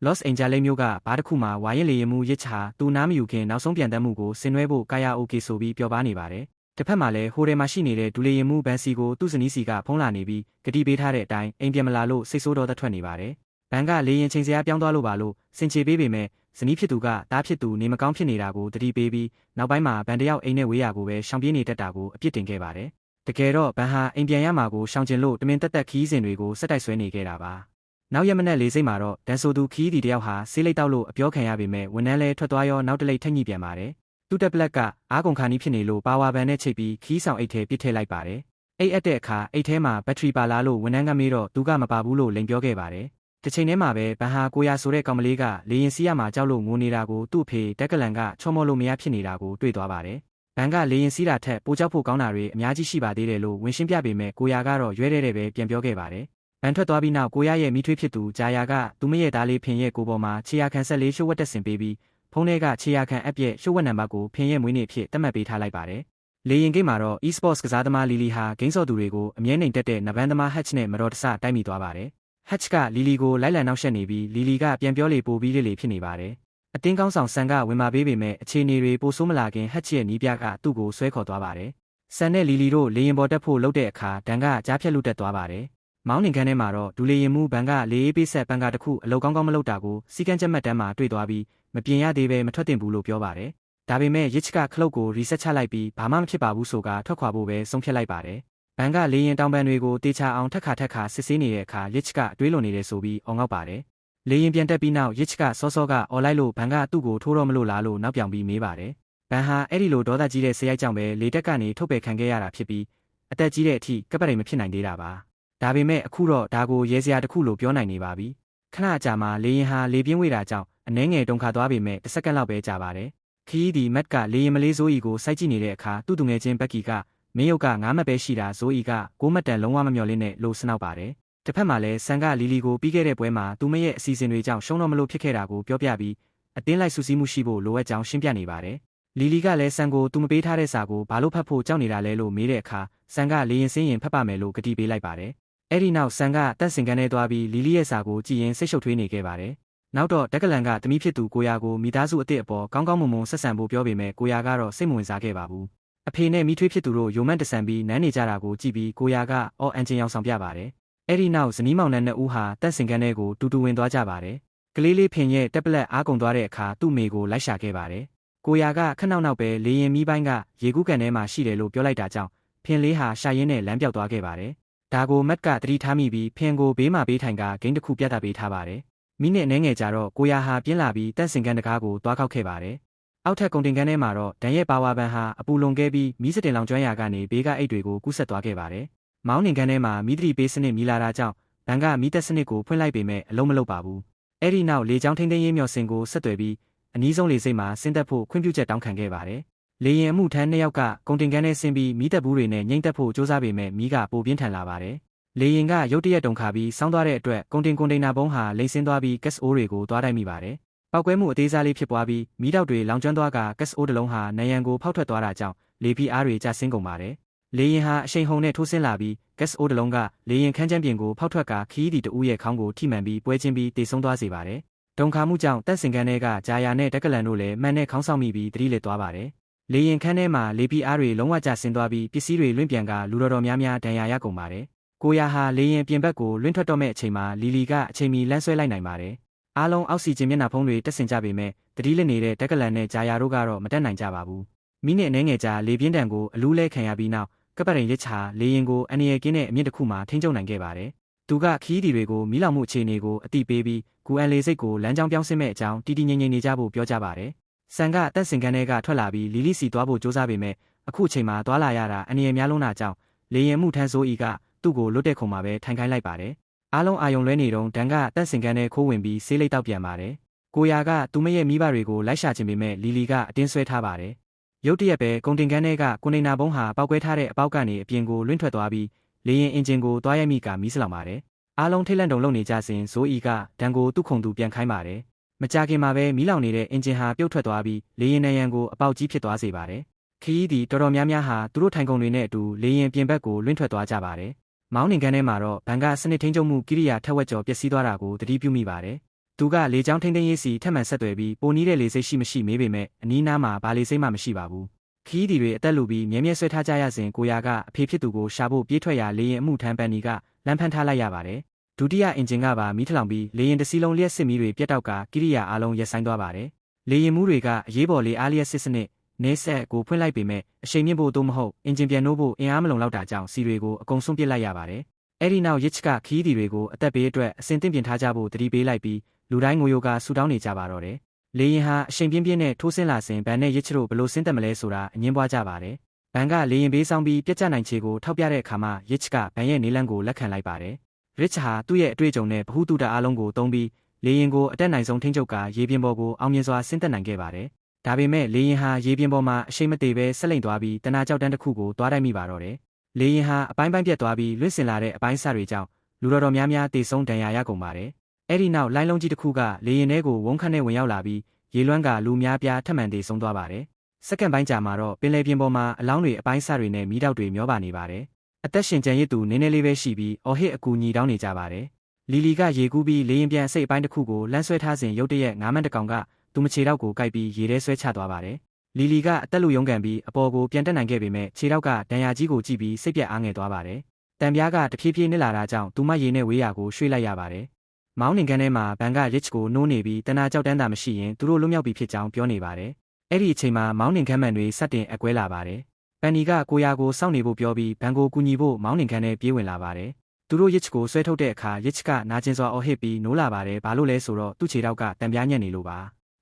Los Angeles မြို့ကဘားတစ်ခုမှာဝါရင်လေရင်မှုရစ်ချာသူနားမယူခင်နောက်ဆုံးပြန်တက်မှုကိုဆင်နွှဲဖို့ကာယာအိုကေဆိုပြီးပြောပါနေပါတယ်။တစ်ဖက်မှာလည်းဟိုတယ်မှာရှိနေတဲ့ဒူလေရင်မှုဘန်စီကိုသူ့ဇနီးစီကဖုံးလာနေပြီးဂတိပေးထားတဲ့အတိုင်းအိမ်ပြန်မလာလို့စိတ်ဆိုးတော့သက်ထွက်နေပါတယ်။ဘန်ကလေရင်ချိန်စရာပြောင်းသွားလို့ပါလို့စင်ချေပေးပေမဲ့ဇနီးဖြစ်သူကတားဖြစ်သူနေမကောင်းဖြစ်နေတာကိုတတိပေးပြီးနောက်ပိုင်းမှာဘန်တယောက်အိမ်နဲ့ဝေးရာကိုပဲရှောင်ပြေးနေတတ်တာကိုအပြစ်တင်ခဲ့ပါတယ်။တကယ်တော့ဘန်ဟာအိမ်ပြန်ရမှာကိုရှောင်ကျင်လို့တမင်တက်တက်ခီးစဉ်တွေကိုစက်တိုက်ဆွဲနေခဲ့တာပါ။နောက်ရက်မနက်၄စိမ့်မှာတော့ဒန်ဆိုသူခီးဒီတယောက်ဟာဆေးလိပ်တောက်လို့အပြောခံရပေမဲ့ဝန်ထမ်းလဲထွက်သွားရောနောက်တလိပ်ထက်ညှိပြန်ပါတယ်။သူ့တက်ပလက်ကအားကုန်ခါနီးဖြစ်နေလို့ပါဝါဘန်နဲ့ချိတ်ပြီးခီးဆောင်အိတ်ထဲပစ်ထည့်လိုက်ပါတယ်။အိတ်အပ်တဲ့အခါအိတ်ထဲမှာဘက်ထရီပါလာလို့ဝန်ထမ်းကမေးတော့သူကမပါဘူးလို့လိန်ပြောခဲ့ပါတယ်။တစ်ချိန်တည်းမှာပဲဘန်ဟာကိုရဆိုတဲ့ကောင်မလေးကလေရင်စီးရမှာကြောက်လို့ငိုနေတာကိုသူ့အဖေတက်ကလန်ကချော်မော်လို့မရဖြစ်နေတာကိုတွေ့သွားပါတယ်။ဘန်ကလေရင်စီးတာထက်ပိုကြောက်ဖို့ကောင်းတာတွေအများကြီးရှိပါသေးတယ်လို့ဝင်ရှင်းပြပေမဲ့ကိုရကတော့ရွဲတဲ့ပဲပြန်ပြောခဲ့ပါတယ်။ဘန်ထွက်သွားပြီးနောက်ကိုရရဲ့မိထွေးဖြစ်သူဂျာယာကသူမရဲ့သားလေးဖင်ရဲ့ကိုပေါ်မှာခြေရာခံဆက်လေးရှို့ဝက်တက်ဆင်ပေးပြီးဖုန်းထဲကခြေရာခံအပ်ရဲ့ရှို့ဝက်နံပါတ်ကိုဖင်ရဲ့မွေးနေ့ဖြစ်သတ်မှတ်ပေးထားလိုက်ပါတယ်။လေရင်ကိန်းမှာတော့ e-sports ကစားသမားလီလီဟာဂိမ်းဆော်သူတွေကိုအမြဲနှိမ်တက်တဲ့နဗန်းသမား Hatch နဲ့မတော်တဆတိုက်မိသွားပါတယ်။ Hatch ကလီလီကိုလိုက်လံနှောက်ယှက်နေပြီးလီလီကပြန်ပြောလေပိုပြီးလေဖြစ်နေပါတယ်။အတင်းကောင်းဆောင်ဆန်ကဝင်မာပေးပေမဲ့အခြေအနေတွေပိုဆိုးမလာခင် Hatch ရဲ့နီးပြကသူ့ကိုဆွဲခေါ်သွားပါတယ်။ဆန်နဲ့လီလီတို့လေရင်ပေါ်တက်ဖို့လှုပ်တဲ့အခါဒန်ကကြားဖြတ်လူတက်သွားပါတယ်။မောင်းနှင်ခန်းထဲမှာတော့ဒူလေရင်မှုဘန်ကလေအေးပေးဆက်ပန်ကတခုအလောက်ကောင်းကောင်းမလုပ်တာကိုစီကန်းချက်မှတ်တမ်းမှာတွေ့သွားပြီးမပြင်ရသေးပဲမထွက်တင်ဘူးလို့ပြောပါတယ်။ဒါပေမဲ့ရစ်ချကခလုတ်ကိုရီဆက်ချလိုက်ပြီးဘာမှမဖြစ်ပါဘူးဆိုကထွက်ခွာဖို့ပဲဆုံးဖြတ်လိုက်ပါတယ်။ဘန်ကလေရင်တောင်ပန်တွေကိုတေချာအောင်ထက်ခါစစ်ဆေးနေတဲ့အခါရစ်ချကအတွေးလွန်နေတယ်ဆိုပြီးအော်ငေါက်ပါတယ်။လေရင်ပြန်တက်ပြီးနောက်ရစ်ချကစောကအော်လိုက်လို့ဘန်ကသူ့ကိုထိုးတော့မလို့လားလို့နောက်ပြောင်ပြီးမေးပါတယ်။ဘန်ဟာအဲ့ဒီလိုဒေါသကြီးတဲ့စရိုက်ကြောင့်ပဲလေတက်ကနေထုတ်ပယ်ခံခဲ့ရတာဖြစ်ပြီးအသက်ကြီးတဲ့အထိကပတ်ရိမ်မဖြစ်နိုင်သေးတာပါ။ဒါပေမဲ့အခုတော့ဒါကိုရဲစရာတစ်ခုလို့ပြောနိုင်နေပါပြီ။ခဏအကြာမှာလေရင်ဟာလေပြင်းဝေးတာကြောင့်အနှဲငယ်တုန်ခါသွားပေမဲ့တစ်စက္ကန့်လောက်ပဲကြာပါတယ်။ခီးဒီမက်ကလေရင်မလေးဇိုးအီကိုစိုက်ကြည့်နေတဲ့အခါသူ့သူငယ်ချင်းဘက်ကီကမင်းရုပ်က9မှတ်ပဲရှိတာဇိုးအီက9မှတ်တန်လုံးဝမမျှော်လင့်နဲ့လို့စနောက်ပါတယ်။တစ်ဖက်မှာလည်းဆန်ကလီလီကိုပြီးခဲ့တဲ့ပွဲမှာသူမရဲ့အစီအစဉ်တွေကြောင့်ရှုံးတော့မလို့ဖြစ်ခဲ့တာကိုပြောပြပြီးအတင်းလိုက်ဆူဆီးမှုရှိဖို့လိုအပ်ကြောင်းရှင်းပြနေပါတယ်။လီလီကလည်းဆန်ကိုသူမပေးထားတဲ့စာကိုဘာလို့ဖတ်ဖို့ကြောက်နေတာလဲလို့မေးတဲ့အခါဆန်ကလေရင်စင်းရင်ဖတ်ပါမယ်လို့ကတိပေးလိုက်ပါတယ်။အဲ့ဒီနောက်ဆန်ကတန့်စင်ကန်ထဲသွားပြီးလီလီရဲ့စာကိုကြည့်ရင်စိတ်ရှုပ်ထွေးနေခဲ့ပါတယ်။နောက်တော့တက်ကလန်ကတမိဖြစ်သူကိုရာကိုမိသားစုအစ်စ်အပေါ်ကောင်းကောင်းမွန်မွန်ဆက်ဆံဖို့ပြောပေမဲ့ကိုရာကတော့စိတ်မဝင်စားခဲ့ပါဘူး။အဖေနဲ့မိထွေးဖြစ်သူတို့ယိုမန့်တဆန်ပြီးနန်းနေကြတာကိုကြည့်ပြီးကိုရာကအော်အန်ဂျင်ရောင်ဆောင်ပြပါတယ်။အဲ့ဒီနောက်ဇနီးမောင်နှံနှစ်ဦးဟာတန့်စင်ကန်ထဲကိုတူတူဝင်သွားကြပါတယ်။ကလေးလေးဖင်ရဲ့တက်ပလက်အားကုန်သွားတဲ့အခါသူ့မိကိုလိုက်ရှာခဲ့ပါတယ်။ကိုရာကခဏနောက်ပဲလေရင်မီးပိုင်းကရေကူးကန်ထဲမှာရှိတယ်လို့ပြောလိုက်တာကြောင့်ဖင်လေးဟာရှာရင်းနဲ့လမ်းပြောက်သွားခဲ့ပါတယ်။ဒါကိုမက်ကသတိထားမိပြီးဖင်ကိုဘေးမှာပေးထိုင်ကဂိမ်းတစ်ခုပြသပေးထားပါတယ်။မိနစ်အနည်းငယ်ကြာတော့ကိုရာဟာပြင်းလာပြီးတန့်စင်ကန်တကားကိုသွားခောက်ခဲ့ပါတယ်။အောက်ထပ်ကုန်တင်ကန်ထဲမှာတော့ဒန်ရဲ့ပါဝါဘန်ဟာအပူလွန်ခဲ့ပြီးမီးစတင်လောင်ကျွမ်းရာကနေဘေးကအိတ်တွေကိုကူးဆက်သွားခဲ့ပါတယ်။မောင်းနှင်ကန်ထဲမှာမီးသတိပေးစနစ်မီလာတာကြောင့်ဘန်ကမီးတက်စနစ်ကိုဖွင့်လိုက်ပေမဲ့အလုံးမလုံးပါဘူး။အဲ့ဒီနောက်လေကြောင်းထိန်းသိမ်းရေးမျှော်စင်ကိုဆက်သွယ်ပြီးအနည်းဆုံးလေစိတ်မှာဆင်းသက်ဖို့ခွင့်ပြုချက်တောင်းခံခဲ့ပါတယ်။လေရင်အမှုထမ်း2ယောက်ကကုန်တင်ကန်ထဲဆင်းပြီးမီးတက်ဘူးတွေနဲ့ငိမ့်တက်ဖို့စ조사ပေမဲ့မီးကပိုပြင်းထန်လာပါတယ်။လေရင်ကရုတ်တရက်တုန်ခါပြီးစောင်းသွားတဲ့အတွက်ကုန်တင်နာဘုံးဟာလိမ့်ဆင်းသွားပြီးကက်စ်အိုးတွေကိုသွားတိုက်မိပါတယ်။ပောက်ကွဲမှုအသေးစားလေးဖြစ်ပွားပြီးမီးတောက်တွေလောင်ကျွမ်းသွားကကက်စ်အိုးတစ်လုံးဟာနံရံကိုဖောက်ထွက်သွားတာကြောင့်လေဖိအားတွေကျဆင်းကုန်ပါတယ်။လေရင်ဟာအရှိန်ဟုန်နဲ့ထိုးဆင်းလာပြီးကက်စ်အိုးတစ်လုံးကလေရင်ခန်းချမ်းပြင်ကိုဖောက်ထွက်ကခီးဒီတဦးရဲ့ခေါင်းကိုထိမှန်ပြီးပွဲချင်းပြီးတေဆုံးသွားစေပါတယ်။တုန်ခါမှုကြောင့်တန့်စင်ကန်ထဲကဂျာယာနဲ့တက်ကလန်တို့လည်းမှန်နဲ့ခေါင်းဆောင်မိပြီးသတိလစ်သွားပါတယ်။လေရင်ခန်းထဲမှာလေဖိအားတွေလုံးဝကျဆင်းသွားပြီးပစ္စည်းတွေလွင့်ပြန်ကလူတော်များများဒဏ်ရာရကုန်ပါတယ်။ကိုရာဟာလေရင်ပြင်ဘက်ကိုလွင့်ထွက်တော့မဲ့အချိန်မှာလီလီကအချိန်မီလမ်းဆွဲလိုက်နိုင်ပါတယ်။အားလုံးအောက်ဆီဂျင်မျက်နှာဖုံးတွေတက်ဆင်ကြပေမဲ့သတိလစ်နေတဲ့တက်ကလန်နဲ့ဂျာယာတို့ကတော့မတက်နိုင်ကြပါဘူး။မိနစ်အနည်းငယ်ကြာလေပြင်းတံကိုအလူးလဲခံရပြီးနောက်ကပ်ပရင်ရစ်ချာလေရင်ကိုအန်ရယ်ကင်းတဲ့အမြင့်တစ်ခုမှာထိန်းချုပ်နိုင်ခဲ့ပါတယ်။သူကခီးဒီတွေကိုမီးလောင်မှုအခြေအနေကိုအတိပေးပြီးကူအန်လေစိတ်ကိုလမ်းကြောင်းပြောင်းဆင်းမဲ့အကြောင်းတီငိမ့်နေကြဖို့ပြောကြပါတယ်။ဆန်ကတက်စင်ကန်ထဲကထွက်လာပြီးလီလီစီသွားဖို့စ조사ပေမဲ့အခုအချိန်မှာသွားလာရတာအန်ရယ်များလုံးတာကြောင့်လေရင်မှုထမ်းစိုးအီကသူ့ကိုလွတ်တဲ့ခုံမှာပဲထိုင်ခိုင်းလိုက်ပါတယ်။အားလုံးအာယုံလွဲနေတော့ဒန်ကတက်စင်ကန်ထဲခိုးဝင်ပြီးဆေးလိပ်တောက်ပြန်ပါတယ်။ကိုရာကသူမရဲ့မိဘတွေကိုလိုက်ရှာခြင်းပေမဲ့လီလီကအတင်းဆွဲထားပါတယ်။ရုတ်တရက်ပဲကုန်တင်ကန်ထဲကကွန်တိန်နာဘုံးဟာပောက်ကွဲထားတဲ့အပေါက်ကနေအပြင်ကိုလွင့်ထွက်သွားပြီးလေရင်အင်ဂျင်ကိုသွားရိုက်မိကမီးစလောင်ပါတယ်။အားလုံးထိတ်လန့်တုန်လှုပ်နေကြစဉ်ဇိုးအီကဒန်ကိုသူ့ခုံသူပြန်ခိုင်းပါတယ်။မကြခင်မှာပဲမီးလောင်နေတဲ့အင်ဂျင်ဟာပြုတ်ထွက်သွားပြီးလေရင်နံရံကိုအပေါက်ကြီးဖြစ်သွားစေပါတယ်။ခီးဒီတော်တော်များများဟာသူတို့ထိုင်ကုန်တွေနဲ့အတူလေရင်ပြင်ဘက်ကိုလွင့်ထွက်သွားကြပါတယ်။မောင်းနှင်ကန်ထဲမှာတော့ဘန်ကစနစ်ထိန်းချုပ်မှုကိရိယာထက်ဝက်ကျော်ပျက်စီးသွားတာကိုသတိပြုမိပါတယ်။ သူကလေကြောင်းထိန်းသိမ်းရေးစီထက်မှန်ဆက်သွယ်ပြီးပိုနီးတဲ့လေစိတ်ရှိမရှိမေးပေမဲ့အနီးနားမှာဘာလေစိတ်မှမရှိပါဘူးခီးဒီတွေအသက်လူပြီးမြဲမြဲဆွဲထားကြရစဉ်ကိုရာကအဖေဖြစ်သူကိုရှာဖို့ပြေးထွက်ရာလေရင်အမှုထမ်းပန်နီကလမ်းဖမ်းထားလိုက်ရပါတယ်ဒုတိယအင်ဂျင်ကပါမီးထလောင်ပြီးလေရင်တစ်စီးလုံးလျက်စစ်မီးတွေပြတ်တောက်ကကိရိယာအလုံးရပ်ဆိုင်းသွားပါတယ်လေရင်မှုတွေကအရေးပေါ်လေအားလျက်စစ်စနစ်နေဆက်ကိုဖွင့်လိုက်ပေမဲ့အရှိန်မြင့်ဖို့သို့မဟုတ်အင်ဂျင်ပြန်နှိုးဖို့အင်အားမလုံလောက်တာကြောင့်စီတွေကိုအကုန်ဆုံးပစ်လိုက်ရပါတယ်အဲ့ဒီနောက်ရစ်ချ်ကခီးဒီတွေကိုအသက်ဘေးအတွက်အစင်သင့်ပြင်ထားကြဖို့တတိပေးလိုက်ပြီးလူတိုင်းငိုယိုကဆူတောင်းနေကြပါတော့တယ်လေရင်ဟာအရှိန်ပြင်းပြင်းနဲ့ထိုးဆင်းလာစဉ်ဘန်နဲ့ရစ်ချ်တို့ဘလို့ဆင်းသက်မလဲဆိုတာအငင်းပွားကြပါတယ်ဘန်ကလေရင်ဘေးဆောင်ပြီးပြက်ကျနိုင်ချေကိုထောက်ပြတဲ့အခါမှာရစ်ချ်ကဘန်ရဲ့နေလန်းကိုလက်ခံလိုက်ပါတယ်ရစ်ချ်ဟာသူ့ရဲ့အတွေ့အကြုံနဲ့ဗဟုသုတအားလုံးကိုသုံးပြီးလေရင်ကိုအတက်နိုင်ဆုံးထိန်းချုပ်ကာရေပြင်ပေါ်ကိုအောင်မြင်စွာဆင်းသက်နိုင်ခဲ့ပါတယ်ဒါပေမဲ့လေရင်ဟာရေပြင်ပေါ်မှာအရှိန်မတည်ပဲဆက်လိမ့်သွားပြီးတနာကြောက်တန်းတစ်ခုကိုသွားတိုက်မိပါတော့တယ်လေရင်ဟာအပိုင်းပိုင်းပြတ်သွားပြီးလွင့်စင်လာတဲ့အပိုင်းအစတွေကြောင့်လူတော်များများတေဆုံးဒဏ်ရာရကုန်ပါတယ်အဲ့ဒီနောက်လိုင်းလုံးကြီးတစ်ခုကလေရင်ထဲကိုဝုန်းခန့်နဲ့ဝင်ရောက်လာပြီးရေလွှမ်းကလူများပြားထပ်မံတေဆုံးသွားပါတယ်စက္ကန့်ပိုင်းကြာမှာတော့ပင်လယ်ပြင်ပေါ်မှာအလောင်းတွေအပိုင်းအစတွေနဲ့မီးတောက်တွေမျောပါနေပါတယ်အသက်ရှင်ကျန်ရစ်သူနည်းနည်းလေးပဲရှိပြီးအော်ဟစ်အကူညီတောင်းနေကြပါတယ်လီလီကရေကူးပြီးလေရင်ပြန်အစိတ်အပိုင်းတစ်ခုကိုလမ်းဆွဲထားစဉ်ရုတ်တရက်ငါးမန်းတကောင်ကသူမခြေထောက်ကိုကိုက်ပြီးရေထဲဆွဲချသွားပါတယ်လီလီကအသက်လူယုံကန်ပြီးအပေါ်ကိုပြန်တက်နိုင်ခဲ့ပေမဲ့ခြေထောက်ကဒဏ်ရာကြီးကိုကြည့်ပြီးစိတ်ပြတ်အားငယ်သွားပါတယ်တံပြားကတဖြည်းဖြည်းနစ်လာတာကြောင့်သူမရေနဲ့ဝေးရာကိုရွှေ့လိုက်ရပါတယ်မောင်းနှင်ခန်းထဲမှာဘန်ကရစ်ချ်ကိုနှိုးနေပြီးတနာကြောက်တန်းတာမရှိရင်သူတို့လွတ်မြောက်ပြီဖြစ်ကြောင်းပြောနေပါတယ်အဲ့ဒီအချိန်မှာမောင်းနှင်ခန်းမှန်တွေစတင်အကွဲလာပါတယ်ပန်နီကကိုရာကိုစောင့်နေဖို့ပြောပြီးဘန်ကိုကူညီဖို့မောင်းနှင်ခန်းထဲပြေးဝင်လာပါတယ်သူတို့ရစ်ချ်ကိုဆွဲထုတ်တဲ့အခါရစ်ချ်ကနာကျင်စွာအော်ဟစ်ပြီးနိုးလာပါတယ်ဘာလို့လဲဆိုတော့သူ့ခြေထောက်ကတံပြားညက်နေလို့ပါ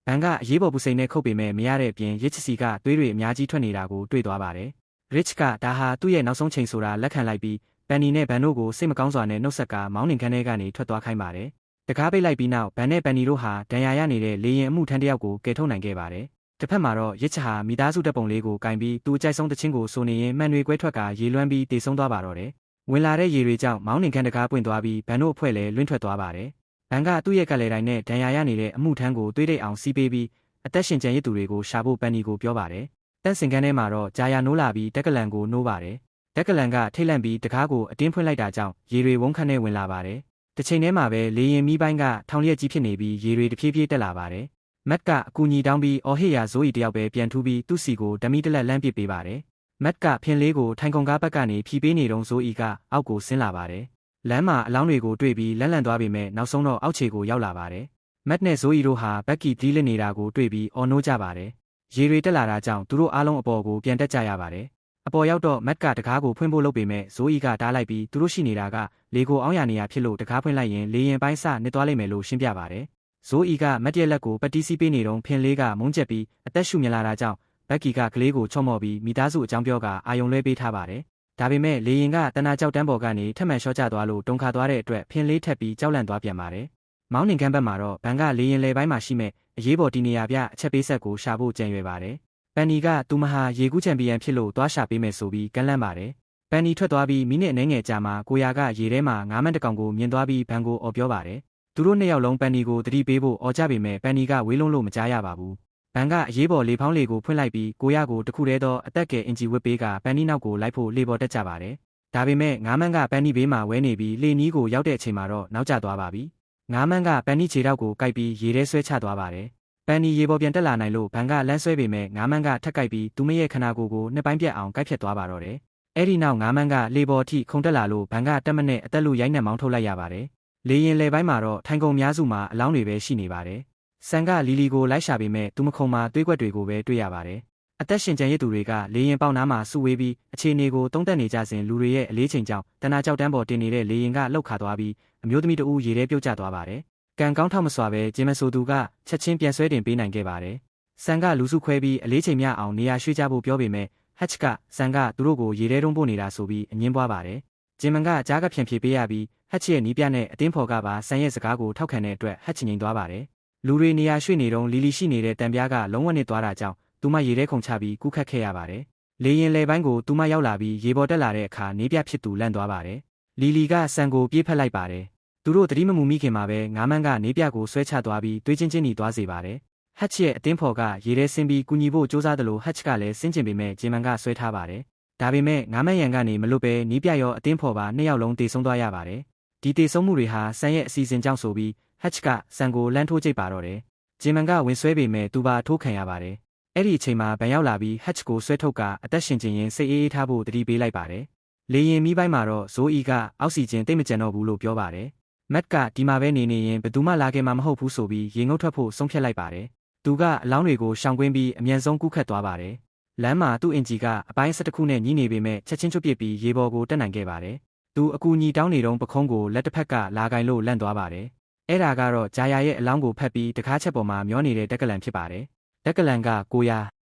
ဘန်ကအရေးပေါ်ပူစိန်နဲ့ခုတ်ပေမဲ့မရတဲ့အပြင်ရစ်ချ်စီကသွေးတွေအများကြီးထွက်နေတာကိုတွေ့သွားပါတယ်ရစ်ချ်ကဒါဟာသူ့ရဲ့နောက်ဆုံးချိန်ဆိုတာလက်ခံလိုက်ပြီးပန်နီနဲ့ဘန်တို့ကိုစိတ်မကောင်းစွာနဲ့နှုတ်ဆက်ကမောင်းနှင်ခန်းထဲကနေထွက်သွားခိုင်းပါတယ်တကားပိတ်လိုက်ပြီးနောက်ဘန်နဲ့ပန်နီတို့ဟာဒဏ်ရာရနေတဲ့လေရင်အမှုထမ်းတစ်ယောက်ကိုကယ်ထုတ်နိုင်ခဲ့ပါတယ်တစ်ဖက်မှာတော့ရစ်ချ်ဟာမိသားစုတပ်ပုံလေးကိုကင်ပြီးသူ့အကြိုက်ဆုံးတခြင်းကိုဆိုနေရင်မှန်တွေကွဲထွက်ကရေလွှမ်းပြီးတေဆုံးသွားပါတော့တယ်ဝင်လာတဲ့ရေတွေကြောင့်မောင်းနှင်ခန်းတကားပွင့်သွားပြီးဘန်တို့အဖွဲ့လည်းလွင့်ထွက်သွားပါတယ်ဘန်ကသူ့ရဲ့ကလေးတိုင်းနဲ့ဒဏ်ရာရနေတဲ့အမှုထမ်းကိုသွေးတိတ်အောင်စီးပေးပြီးအသက်ရှင်ကျန်ရစ်သူတွေကိုရှာဖို့ပန်နီကိုပြောပါတယ်တန့်စင်ခန်းထဲမှာတော့ဂျာယာနိုးလာပြီးတက်ကလန်ကိုနှိုးပါတယ်တက်ကလန်ကထိတ်လန့်ပြီးတကားကိုအတင်းဖွင့်လိုက်တာကြောင့်ရေတွေဝုန်းခန့်နဲ့ဝင်လာပါတယ်တစ်ချိန်တည်းမှာပဲလေရင်မီးပိုင်းကထောင်လျက်ကြီးဖြစ်နေပြီးရေတွေတဖြည်းဖြည်းတက်လာပါတယ်မတ်ကအကူညီတောင်းပြီးအော်ဟစ်ရာဇိုးဤတယောက်ပဲပြန်ထူးပြီးသူ့စီကိုဓမီတလက်လှမ်းပစ်ပေးပါတယ်မတ်ကဖင်လေးကိုထိုင်ခုံကားဘက်ကနေဖြီးပေးနေတုန်းဇိုးဤကအောက်ကိုဆင်းလာပါတယ်လမ်းမှာအလောင်းတွေကိုတွေ့ပြီးလန့်လန့်သွားပေမဲ့နောက်ဆုံးတော့အောက်ခြေကိုရောက်လာပါတယ်မတ်နဲ့ဇိုးဤတို့ဟာဘက်ကီပလီးလက်နေတာကိုတွေ့ပြီးအော်နိုးကြပါတယ်ရေတွေတက်လာတာကြောင့်သူတို့အားလုံးအပေါ်ကိုပြန်တက်ကြရပါတယ်အပေါ်ရောက်တော့မတ်ကတကားကိုဖွင့်ဖို့လုပ်ပေမဲ့ဇိုးဤကတားလိုက်ပြီးသူတို့ရှိနေတာကလေကိုအောင်းရနေရဖြစ်လို့တကားဖွင့်လိုက်ရင်လေရင်ပိုင်းစနစ်သွားလိမ့်မယ်လို့ရှင်းပြပါတယ်ဇိုးဤကမတ်ရဲ့လက်ကိုပတ်တီးစီးပေးနေတုန်းဖင်လေးကမုန်းကျက်ပြီးအသက်ရှူမြင်လာတာကြောင့်ဘက်ကီကကလေးကိုချော့မော့ပြီးမိသားစုအကြောင်းပြောကအာယုံလွှဲပေးထားပါတယ်ဒါပေမဲ့လေရင်ကတနာကြောက်တန်းပေါ်ကနေထပ်မံလျှော့ကျသွားလို့တုန်ခါသွားတဲ့အတွက်ဖင်လေးထက်ပြီးကြောက်လန့်သွားပြန်ပါတယ်မောင်းနှင်ခန်းဘက်မှာတော့ဘန်ကလေရင်လေပိုင်းမှာရှိမဲ့အရေးပေါ်တီနေရပြအချက်ပေးဆက်ကိုရှာဖို့ကြံရွယ်ပါတယ်ပန်နီကသူမဟာရေကူးချန်ပီယံဖြစ်လို့သွားရှာပေးမယ်ဆိုပြီးကမ်းလှမ်းပါတယ်ပန်နီထွက်သွားပြီးမိနစ်အနည်းငယ်ကြာမှကိုရာကရေထဲမှာငါးမန်းတကောင်ကိုမြင်သွားပြီးဘန်ကိုအော်ပြောပါတယ်သူတို့နှစ်ယောက်လုံးပန်နီကိုတတိပေးဖို့အော်ကြပေမဲ့ပန်နီကဝေးလုံးလို့မကြားရပါဘူးဘန်ကအရေးပေါ်လေဖောင်းလေကိုဖွင့်လိုက်ပြီးကိုရကိုတခုတည်းသောအသက်ကယ်အင်ဂျီဝစ်ပေးကပန်နီနောက်ကိုလိုက်ဖို့လေပေါ်တက်ကြပါတယ်ဒါပေမဲ့ငါးမန်းကပန်နီဘေးမှာဝဲနေပြီးလေနီးကိုရောက်တဲ့အချိန်မှာတော့နောက်ကျသွားပါပြီငါးမန်းကပန်နီခြေထောက်ကိုကိုက်ပြီးရေထဲဆွဲချသွားပါတယ်ပန်နီရေပေါ်ပြန်တက်လာနိုင်လို့ဘန်ကလမ်းဆွဲပေမဲ့ငါးမန်းကထက်ကိုက်ပြီးသူမရဲ့ခနာကိုနှစ်ပိုင်းပြတ်အောင်ကိုက်ဖြတ်သွားပါတော့တယ်အဲ့ဒီနောက်ငါးမန်းကလေပေါ်အထိခုန်တက်လာလို့ဘန်ကတက်မနဲ့အသက်လူရိုက်နှက်မောင်းထုတ်လိုက်ရပါတယ်လေရင်လေပိုင်းမှာတော့ထိုင်ကုန်များစုမှာအလောင်းတွေပဲရှိနေပါတယ်ဆန်ကလီလီကိုလိုက်ရှာပေမဲ့သူမခုံမှာသွေးကွက်တွေကိုပဲတွေ့ရပါတယ်အသက်ရှင်ကျန်ရစ်သူတွေကလေရင်ပေါက်နားမှာစုဝေးပြီးအခြေအနေကိုတုံးတက်နေကြစဉ်လူတွေရဲ့အလေးချိန်ကြောင့်တနာကြောက်တန်းပေါ်တင်နေတဲ့လေရင်ကလှုပ်ခါသွားပြီးအမျိုးသမီးတဦးရေထဲပြုတ်ကျသွားပါတယ်ကံကောင်းထောက်မစွာပဲဂျင်မဆိုသူကချက်ချင်းပြန်ဆွဲတင်ပေးနိုင်ခဲ့ပါတယ်ဆန်ကလူစုခွဲပြီးအလေးချိန်မြအောင်နေရာရွှေ့ကြဖို့ပြောပေမဲ့ဟက်ချ်ကဆန်ကသူတို့ကိုရေထဲတွန်းပို့နေတာဆိုပြီးအငင်းပွားပါတယ်ဂျင်မန်ကကြားကဖြန့်ဖြေပေးရပြီးဟက်ချ်ရဲ့နီးပြနဲ့အတင်းဖော်ကပါဆန်ရဲ့စကားကိုထောက်ခံတဲ့အတွက်ဟက်ချ်ငြိမ်သွားပါတယ်လူတွေနေရာရွှေ့နေတုန်းလီလီရှိနေတဲ့တံပြားကလုံးဝနစ်သွားတာကြောင့်သူမရေထဲခုန်ချပြီးကူးခတ်ခဲ့ရပါတယ်လေရင်လေပိုင်းကိုသူမရောက်လာပြီးရေပေါ်တက်လာတဲ့အခါနေပြဖြစ်သူလန့်သွားပါတယ်လီလီကဆန်ကိုပြေးဖက်လိုက်ပါတယ်သူတို့တတိမမူမိခင်မှာပဲငါးမန်းကနေပြကိုဆွဲချသွားပြီးတွေးချင်းချင်းหนีသွားစေပါတယ်ဟက်ချ်ရဲ့အတင်းဖော်ကရေထဲဆင်းပြီးကူညီဖို့စူးစမ်းတယ်လို့ဟက်ချ်ကလည်းဆင်းကျင်ပေမဲ့ဂျင်မန်ကဆွဲထားပါတယ်ဒါပေမဲ့ငါးမန်းရန်ကနေမလွတ်ပဲနီးပြရောအတင်းဖော်ပါနှစ်ယောက်လုံးတေဆုံးသွားရပါတယ်ဒီတေဆုံးမှုတွေဟာဆန်ရဲ့အစီအစဉ်ကြောင့်ဆိုပြီးဟ ချ်ကဆန်ကိုလမ်းထိုးကြိတ်ပါတော့တယ်ဂျင်မန်ကဝင်ဆွဲပေမဲ့သူပါထိုးခံရပါတယ်အဲ့ဒီအချိန်မှာဗန်ရောက်လာပြီးဟတ်ချ်ကိုဆွဲထုတ်ကအသက်ရှင်ခြင်းရင်စိတ်အေးအေးထားဖို့တတိပေးလိုက်ပါတယ်လေရင်မိပိုင်းမှာတော့ဇိုအီကအောက်ဆီဂျင်တိတ်မကျန်တော့ဘူးလို့ပြောပါတယ်မက်ကဒီမှာပဲနေနေရင်ဘယ်သူမှလာခဲ့မှာမဟုတ်ဘူးဆိုပြီးရေငုပ်ထွက်ဖို့ဆုံးဖြတ်လိုက်ပါတယ်သူကအလောင်းတွေကိုရှောင်ကွင်းပြီးအမြန်ဆုံးကူးခတ်သွားပါတယ်လမ်းမှာသူ့အင်ဂျီကအပိုင်း11ခုနဲ့ညီးနေပေမဲ့ချက်ချင်းချွတ်ပစ်ပြီးရေပေါ်ကိုတက်နိုင်ခဲ့ပါတယ်သူအကူအညီတောင်းနေတော့ပခုံးကိုလက်တစ်ဖက်ကလာကင်လို့လန့်သွားပါတယ်အဲ့ဒါကတော့ဂျာယာရဲ့အလောင်းကိုဖက်ပြီးတကားချက်ပေါ်မှာမျောနေတဲ့တက်ကလန်ဖြစ်ပါတယ်တက်ကလန်ကကိုရ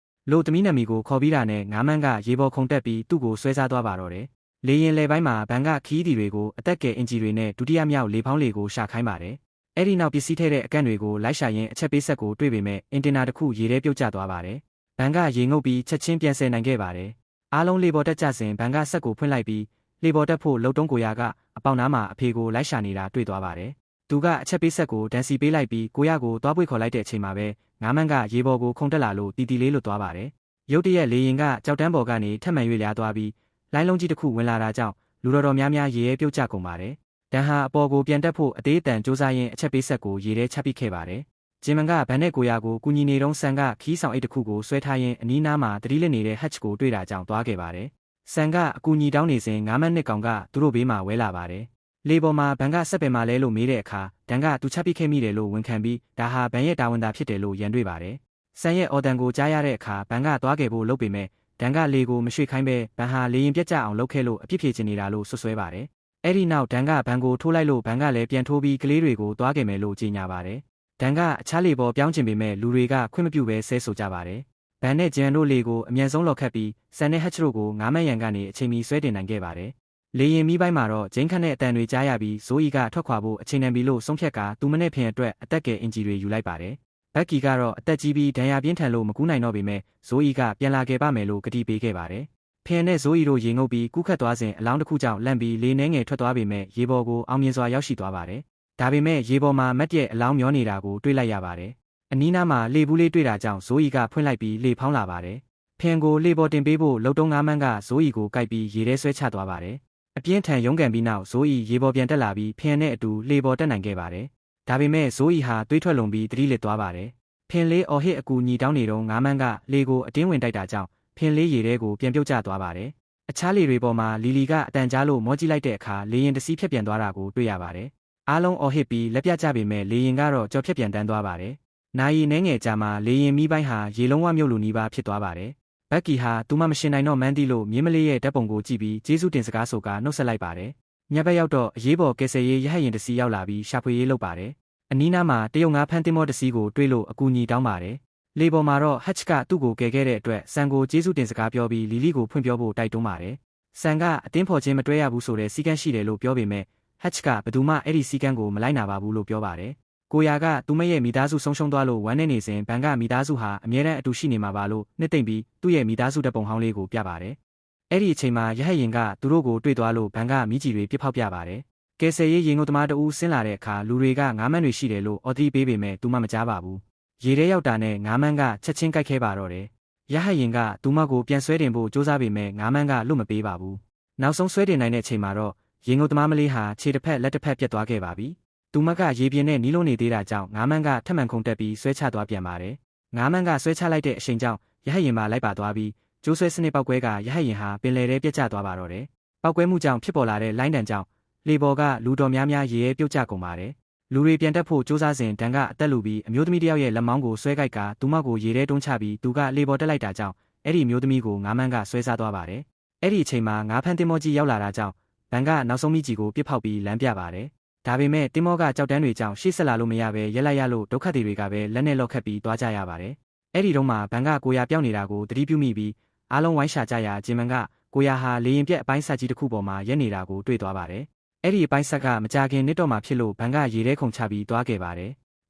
ာလို့သမီးနမီကိုခေါ်ပြီးတာနဲ့ငါးမန်းကရေပေါ်ခုန်တက်ပြီးသူ့ကိုဆွဲစားသွားပါတော့တယ်လေရင်လေပိုင်းမှာဘန်ကခီးတီတွေကိုအသက်ကယ်အင်ဂျီတွေနဲ့ဒုတိယမြောက်လေဖောင်းလေကိုရှာခိုင်းပါတယ်အဲ့ဒီနောက်ပစ္စည်းထဲတဲ့အကန့်တွေကိုလိုက်ရှာရင်းအချက်ပေးဆက်ကိုတွေ့ပေမဲ့အင်တင်နာတစ်ခုရေထဲပြုတ်ကျသွားပါတယ်ဘန်ကရေငုပ်ပြီးချက်ချင်းပြန်ဆယ်နိုင်ခဲ့ပါတယ်အားလုံးလေပေါ်တက်ကြစဉ်ဘန်ကဆက်ကိုဖွင့်လိုက်ပြီးလေပေါ်တက်ဖို့လှုပ်တုံးကိုရာကအပေါင်နားမှာအဖေကိုလိုက်ရှာနေတာတွေ့သွားပါတယ်သူကအချက်ပေးဆက်ကိုဒန်စီပေးလိုက်ပြီးကိုရကိုသွားပွေခေါ်လိုက်တဲ့အချိန်မှာပဲငါးမန်းကရေပေါ်ကိုခုန်တက်လာလို့တီတီလေးလွတ်သွားပါတယ်ရုတ်တရက်လေရင်ကကြောက်တန်းပေါ်ကနေထပ်မံ၍လျားသွားပြီးလိုင်းလုံးကြီးတစ်ခုဝင်လာတာကြောင့်လူတော်များများရေရဲပြုတ်ကျကုန်ပါတယ်တန်ဟာအပေါ်ကိုပြန်တက်ဖို့အသေးအတန်စူးစမ်းရင်းအချက်ပေးဆက်ကိုရေထဲချပစ်ခဲ့ပါတယ်ဂျင်မန်ကဗန်နဲ့ကိုရာကိုကူညီနေတုန်းဆန်ကခီးဆောင်အိတ်တစ်ခုကိုဆွဲထားရင်းအနီးနားမှာတတိလက်နေတဲ့ဟတ်ချ်ကိုတွေ့တာကြောင့်သွားခဲ့ပါတယ်ဆန်ကအကူညီတောင်းနေစဉ်ငါးမန်းနှစ်ကောင်ကသူတို့ဘေးမှာဝဲလာပါတယ်လေပေါ်မှာဘန်ကဆက်ပယ်မှာလဲလို့မေးတဲ့အခါဒန်ကသူချပစ်ခဲ့မိတယ်လို့ဝန်ခံပြီးဒါဟာဘန်ရဲ့တာဝန်သာဖြစ်တယ်လို့ရန်တွေ့ပါတယ်ဆန်ရဲ့အော်တန်ကိုကြားရတဲ့အခါဘန်ကသွားခဲ့ဖို့လုပ်ပေမဲ့ဒန်ကလေကိုမရွှေ့ခိုင်းပဲဘန်ဟာလေရင်ပြက်ကျအောင်လုပ်ခဲ့လို့အပြစ်ဖြေချင်နေတာလို့ဆွဆွဲပါတယ်အဲ့ဒီနောက်ဒန်ကဘန်ကိုထိုးလိုက်လို့ဘန်ကလည်းပြန်ထိုးပြီးကလေးတွေကိုသွားခဲ့မယ်လို့ကြေညာပါတယ်ဒန်ကအခြားလေပေါ်ပြောင်းချင်ပေမဲ့လူတွေကခွင့်မပြုဘဲဆဲဆိုကြပါတယ်ဘန်နဲ့ဂျန်တို့လေကိုအမြန်ဆုံးလော်ခတ်ပြီးဆန်နဲ့ဟတ်ချ်တို့ကိုငါးမန်းရန်ကနေအချိန်မီဆွဲတင်နိုင်ခဲ့ပါတယ်လေရင်မိပိုင်းမှာတော့ဂျင်းခတ်နဲ့အတန်တွေကြားရပြီးဇိုအီကထွက်ခွာဖို့အချိန်တန်ပြီလို့ဆုံးဖြတ်ကသူမနဲ့ဖင်အတွက်အသက်ကယ်အင်ဂျီတွေယူလိုက်ပါတယ်ဘက်ကီကတော့အသက်ကြီးပြီးဒဏ်ရာပြင်းထန်လို့မကူးနိုင်တော့ပေမဲ့ဇိုအီကပြန်လာခဲ့ပါမယ်လို့ကတိပေးခဲ့ပါတယ်ဖင်နဲ့ဇိုအီတို့ရေငုပ်ပြီးကူးခတ်သွားစဉ်အလောင်းတစ်ခုကြောင့်လန့်ပြီးလေနှဲငယ်ထွက်သွားပေမဲ့ရေပေါ်ကိုအောင်မြင်စွာရောက်ရှိသွားပါတယ်ဒါပေမဲ့ရေပေါ်မှာမတ်ရဲ့အလောင်းမျောနေတာကိုတွေ့လိုက်ရပါတယ်အနီးနားမှာလေဘူးလေးတွေ့တာကြောင့်ဇိုအီကဖွင့်လိုက်ပြီးလေဖောင်းလာပါတယ်ဖင်ကိုလေပေါ်တင်ပေးဖို့လှုပ်တုံးငါးမန်းကဇိုအီကိုကိုက်ပြီးရေထဲဆွဲချသွားပါတယ်အပြင်းထန်ရုန်းကန်ပြီးနောက်ဇိုအီရေပေါ်ပြန်တက်လာပြီးဖင်နဲ့အတူလေပေါ်တက်နိုင်ခဲ့ပါတယ်ဒါပေမဲ့ဇိုအီဟာသွေးထွက်လုံပြီးတတိလစ်သွားပါတယ်ဖင်လေးအော်ဟစ်အကူညီတောင်းနေတော့ငါးမန်းကလေကိုအတင်းဝင်တိုက်တာကြောင့်ဖင်လေးရေထဲကိုပြန်ပြုတ်ကျသွားပါတယ်အခြားလေတွေပေါ်မှာလီလီကအတန်ကြားလို့မောကြည့်လိုက်တဲ့အခါလေရင်တစီးဖြတ်ပြန်သွားတာကိုတွေ့ရပါတယ်အားလုံးအော်ဟစ်ပြီးလက်ပြကျပေမဲ့လေရင်ကတော့ကြော်ဖြတ်ပြန်တန်းသွားပါတယ်နိုင်ရီနှဲငယ်ကြာမှာလေရင်မိပိုင်းဟာရေလုံးဝမြုပ်လူနီးပါးဖြစ်သွားပါတယ်ဘက်ကီဟာသူမှမရှင်နိုင်တော့မန်းတီလို့မြင်းမလေးရဲ့ဓာတ်ပုံကိုကြည့်ပြီးကျေးဇူးတင်စကားဆိုကနှုတ်ဆက်လိုက်ပါတယ်ညဘက်ရောက်တော့အရေးပေါ်ကယ်ဆယ်ရေးရဟတ်ယာဉ်တစ်စီးရောက်လာပြီးရှာဖွေရေးလုပ်ပါတယ်အနီးနားမှာတရုတ်ငါးဖမ်းသင်္ဘောတစ်စီးကိုတွေ့လို့အကူအညီတောင်းပါတယ်လေပေါ်မှာတော့ဟတ်ချ်ကသူ့ကိုကယ်ခဲ့တဲ့အတွက်ဆန်ကိုကျေးဇူးတင်စကားပြောပြီးလီလီကိုဖွင့်ပြောဖို့တိုက်တွန်းပါတယ်ဆန်ကအတင်းဖော်ခြင်းမတွဲရဘူးဆိုတဲ့စီကန်းရှိတယ်လို့ပြောပေမဲ့ဟတ်ချ်ကဘယ်သူမှအဲ့ဒီစီကန်းကိုမလိုက်နာပါဘူးလို့ပြောပါတယ်ကိုရာကသူမရဲ့မိသားစုဆုံးရှုံးသွားလို့ဝမ်းနေနေစဉ်ဘန်ကမိသားစုဟာအမြဲတမ်းအတူရှိနေမှာပါလို့နှစ်သိမ့်ပြီးသူ့ရဲ့မိသားစုတပ်ပုံဟောင်းလေးကိုပြပါတယ်အဲ့ဒီအချိန်မှာရဟတ်ယာဉ်ကသူတို့ကိုတွေ့သွားလို့ဘန်ကမိကြီးတွေပြစ်ဖောက်ပြပါတယ်ကယ်ဆယ်ရေးရေငုပ်သမားတဦးဆင်းလာတဲ့အခါလူတွေကငါးမန်းတွေရှိတယ်လို့အော်တီပေးပေမဲ့သူမှမကြားပါဘူးရေထဲရောက်တာနဲ့ငါးမန်းကချက်ချင်းကြိုက်ခဲပါတော့တယ်ရဟတ်ယာဉ်ကသူမကိုပြန်ဆွဲတင်ဖို့စူးစမ်းပေမဲ့ငါးမန်းကလွတ်မပေးပါဘူးနောက်ဆုံးဆွဲတင်နိုင်တဲ့အချိန်မှာတော့ရေငုပ်သမားမလေးဟာခြေတစ်ဖက်လက်တစ်ဖက်ပြတ်သွားခဲ့ပါပြီသူမကရေပြင်းနဲ့နီးလုံးနေသေးတာကြောင့်ငါးမန်းကထပ်မံခုန်တက်ပြီးဆွဲချသွားပြန်ပါတယ်ငါးမန်းကဆွဲချလိုက်တဲ့အချိန်ကြောင့်ရဟတ်ယာဉ်မှာလိုက်ပါသွားပြီးကျိုးဆွဲစနစ်ပောက်ကွဲကရဟတ်ယာဉ်ဟာပင်လယ်ထဲပြတ်ကျသွားပါတော့တယ်ပောက်ကွဲမှုကြောင့်ဖြစ်ပေါ်လာတဲ့လိုင်းတန်ကြောင့်လေပေါ်ကလူတော်များများရေရဲပြုတ်ကျကုန်ပါတယ်လူတွေပြန်တက်ဖို့စူးစမ်းစဉ်ဒန်ကအသက်လူပြီးအမျိုးသမီးတစ်ယောက်ရဲ့လက်မောင်းကိုဆွဲကိုက်ကသူမကိုရေထဲတွန်းချပြီးသူကလေပေါ်တက်လိုက်တာကြောင့်အဲ့ဒီအမျိုးသမီးကိုငါးမန်းကဆွဲစားသွားပါတယ်အဲ့ဒီအချိန်မှာငါးဖမ်းသင်္ဘောကြီးရောက်လာတာကြောင့်ဘန်ကနောက်ဆုံးမိကြီးကိုပြစ်ဖောက်ပြီးလမ်းပြပါတယ်ဒါပေမဲ့တင်မောကကြောက်တန်းတွေကြောင့်ရှေ့ဆက်လာလို့မရဘဲရက်လိုက်ရလို့ဒုက္ခတွေတွေကပဲလက်နဲ့လော့ခတ်ပြီးသွားကြရပါတယ်အဲ့ဒီတော့မှဘန်ကကိုရာပြောင်းနေတာကိုသတိပြုမိပြီးအားလုံးဝိုင်းရှာကြရာဂျင်မန်ကကိုရာဟာလေရင်ပြက်အပိုင်းဆက်ကြီးတစ်ခုပေါ်မှာရက်နေတာကိုတွေ့သွားပါတယ်အဲ့ဒီအပိုင်းဆက်ကမကြခင်နှစ်တော့မှဖြစ်လို့ဘန်ကရေထဲခုန်ချပြီးသွားခဲ့ပါတယ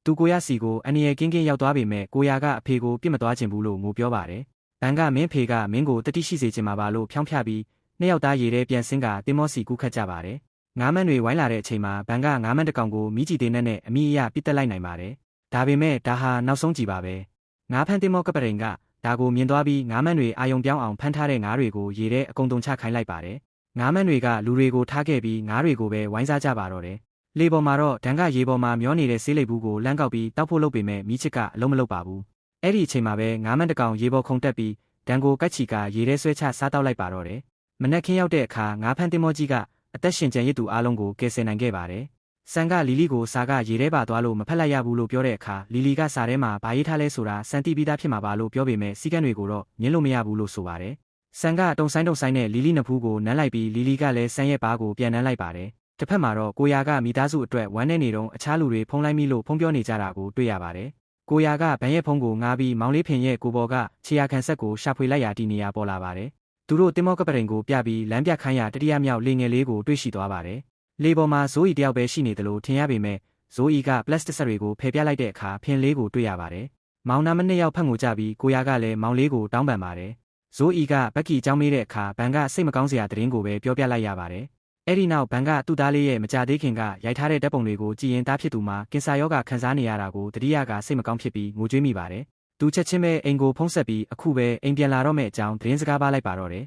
်သူကိုရစီကိုအန်ရီရဲ့ကင်းကင်းရောက်သွားပေမဲ့ကိုရာကအဖေကိုပြစ်မသွားချင်ဘူးလို့ငိုပြောပါတယ်ဘန်ကမင်းဖေကမင်းကိုတတိရှိစေချင်မှာပါလို့ဖြောင်းဖြပြီးနှစ်ယောက်သားရေထဲပြန်ဆင်းကတင်မောစီကူးခတ်ကြပါတယ်ငါးမန်းတွေဝိုင်းလာတဲ့အချိန်မှာဘန်ကငါးမန်းတစ်ကောင်ကိုမိကြီးသေးနဲ့အမိအယပြစ်တက်လိုက်နိုင်ပါတယ်ဒါပေမဲ့ဒါဟာနောက်ဆုံးကြည့်ပါပဲငါးဖမ်းတင်မောကပရိန်ကဒါကိုမြင်သွားပြီးငါးမန်းတွေအာယုံပြောင်းအောင်ဖမ်းထားတဲ့ငါးတွေကိုရေထဲအကုန်တုံချခိုင်းလိုက်ပါတယ်ငါးမန်းတွေကလူတွေကိုထားခဲ့ပြီးငါးတွေကိုပဲဝိုင်းစားကြပါတော့တယ် လေပေါ်မှာတော့ဒန်ကရေပေါ်မှာမျောနေတဲ့ဆေးလိပ်ဘူးကိုလမ်းကောက်ပြီးတောက်ဖို့လုပ်ပေမဲ့မီးချစ်ကအလုံးမလုပ်ပါဘူးအဲ့ဒီအချိန်မှာပဲငါးမန်းတကောင်ရေပေါ်ခုန်တက်ပြီးဒန်ကိုကတ်ချီကရေထဲဆွဲချစားတောက်လိုက်ပါတော့တယ်မနက်ခင်းရောက်တဲ့အခါငါးဖမ်းတင်မောကြီးကအသက်ရှင်ကျန်ရစ်သူအားလုံးကိုကယ်ဆယ်နိုင်ခဲ့ပါတယ်ဆန်ကလီလီကိုစာကရေထဲပါသွားလို့မဖက်လိုက်ရဘူးလို့ပြောတဲ့အခါလီလီကစာထဲမှာဘာရေးထားလဲဆိုတာစံတိပြီးသားဖြစ်မှာပါလို့ပြောပေမဲ့စီကန်းတွေကိုတော့ညှင်းလို့မရဘူးလို့ဆိုပါတယ်ဆန်ကတုံဆိုင်နဲ့လီလီနှစ်ဖူးကိုနမ်းလိုက်ပြီးလီလီကလည်းဆန်ရဲ့ဘားကိုပြန်နမ်းလိုက်ပါတယ်တစ်ဖက်မှာတော့ကိုရာကမိသားစုအတွက်ဝမ်းနေနေတော့အခြားလူတွေဖုံးလိုက်မိလို့ဖုံးပြောနေကြတာကိုတွေ့ရပါတယ်ကိုရာကဗန်ရဲ့ဖုံးကိုငားပြီးမောင်လေးဖင်ရဲ့ကိုပေါ်ကခြေရာခံဆက်ကိုရှာဖွေလိုက်ရာဒီနေရာပေါ်လာပါတယ်သူတို့တင်မောကပရင်ကိုပြပြီးလမ်းပြခိုင်းရာတတိယမြောက်လေငယ်လေးကိုတွေ့ရှိသွားပါတယ်လေပေါ်မှာဇိုးဤတယောက်ပဲရှိနေတယ်လို့ထင်ရပေမဲ့ဇိုးဤကပလတ်စတစ်ဆက်တွေကိုဖယ်ပြလိုက်တဲ့အခါဖင်လေးကိုတွေ့ရပါတယ်မောင်နာမနှစ်ယောက်ဖက်ငိုကြပြီးကိုရာကလည်းမောင်လေးကိုတောင်းပန်ပါတယ်ဇိုးဤကဘက်ကီကြောင်းမေးတဲ့အခါဘန်ကစိတ်မကောင်းစရာသတင်းကိုပဲပြောပြလိုက်ရပါတယ်အဲ့ဒီနောက်ဘန်ကသူ့သားလေးရဲ့မကြသေးခင်ကရိုက်ထားတဲ့ဓာတ်ပုံတွေကိုကြည်ရင်သားဖြစ်သူမှာကင်ဆာရောဂါခံစားနေရတာကိုတတိယကစိတ်မကောင်းဖြစ်ပြီးငိုကြွေးမိပါတယ်သူချက်ချင်းပဲအိမ်ကိုဖုံးဆက်ပြီးအခုပဲအိမ်ပြန်လာတော့မယ့်အကြောင်းသတင်းစကားပါလိုက်ပါတော့တယ်